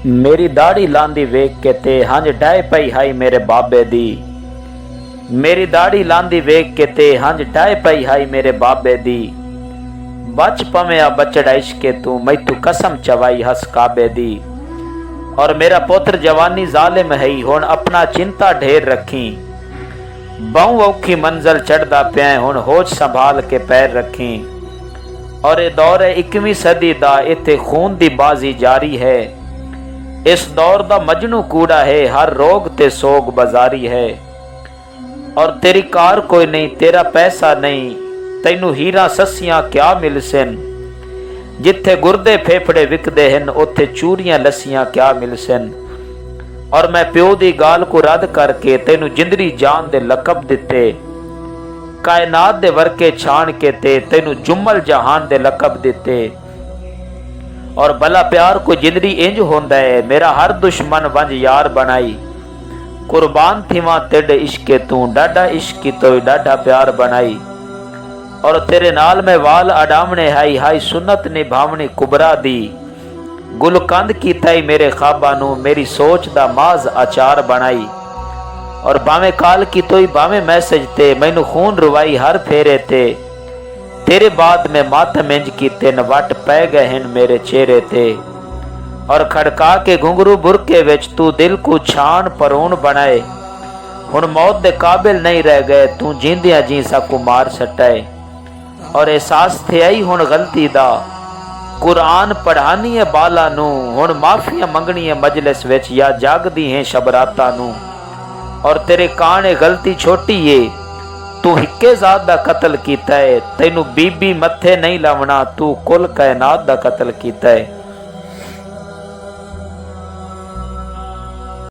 मेरी दाढ़ी लांदी वेख के ते हंज डाए पई हाई मेरे बाबे दी। मेरी दाढ़ी लांदी वेख के ते हंज डाए पई हाई मेरे बाबे दी। बच पवेया बचड़ा इश्के तू मैथू कसम चवाई हस काबे दी। और मेरा पुत्र जवानी जालिम है हुण अपना चिंता ढेर रखी। बहु औखी मंजिल चढ़दा पिया हुण होश संभाल के पैर रखी। और ये दौर है 21वीं सदी दा इत्थे खून दी बाजी जारी है। इस दौर दा मजनू कूड़ा है हर रोग ते सोग बाजारी है। और तेरी कार कोई नहीं तेरा पैसा नहीं तैनू हीरा सस्सियां क्या मिलसन। जिथे गुर्दे फेफड़े विकदे हन उत्थे चूरियां लस्सियां क्या मिलसन। और मैं प्यो दी गाल को रद्द करके तैनू जिंदरी जान दे लकब दिते। कायनात दे वर्के छान के ते तैनू जुम्मल जहान दे लकब दिते। और भला प्यार को जिंदरी इंज होंदा है मेरा हर दुश्मन वंज यार बनाई। कुर्बान थीवा तेड इश्के तू डाडा इश्की तो डाडा प्यार बनाई। और तेरे नाल में वाल अडावने हाई हाई सुन्नत निभावनी कुबरा दी। गुलकंद की तई मेरे ख्वाबा नू मेरी सोच दा माज अचार बनाई। और भावे काल की तोई भावे मैसेज ते मैनू खून रुवाई हर फेरे ते। तेरे बाद में मातम इंज कीते न वट पै गए हैं मेरे चेहरे ते। और खड़का के घुंघरू बुरके विच तू दिल को छान परोन बनाए। हुण मौत दे काबिल नहीं रह गए तू जींदिया जी सकू मार सटाए। और एहसास थे आई हुण गलती दा कुरान पढ़ानी है बाला नू। हुण माफिया मंगनी है मजलिस विच या जागदी है शबराता नू। और तेरे काने गलती छोटी है तू हिक्के जात दा कतल कीता है। तैनू बीबी मथे नहीं लावना तू कुल कायनात दा कतल कीता है।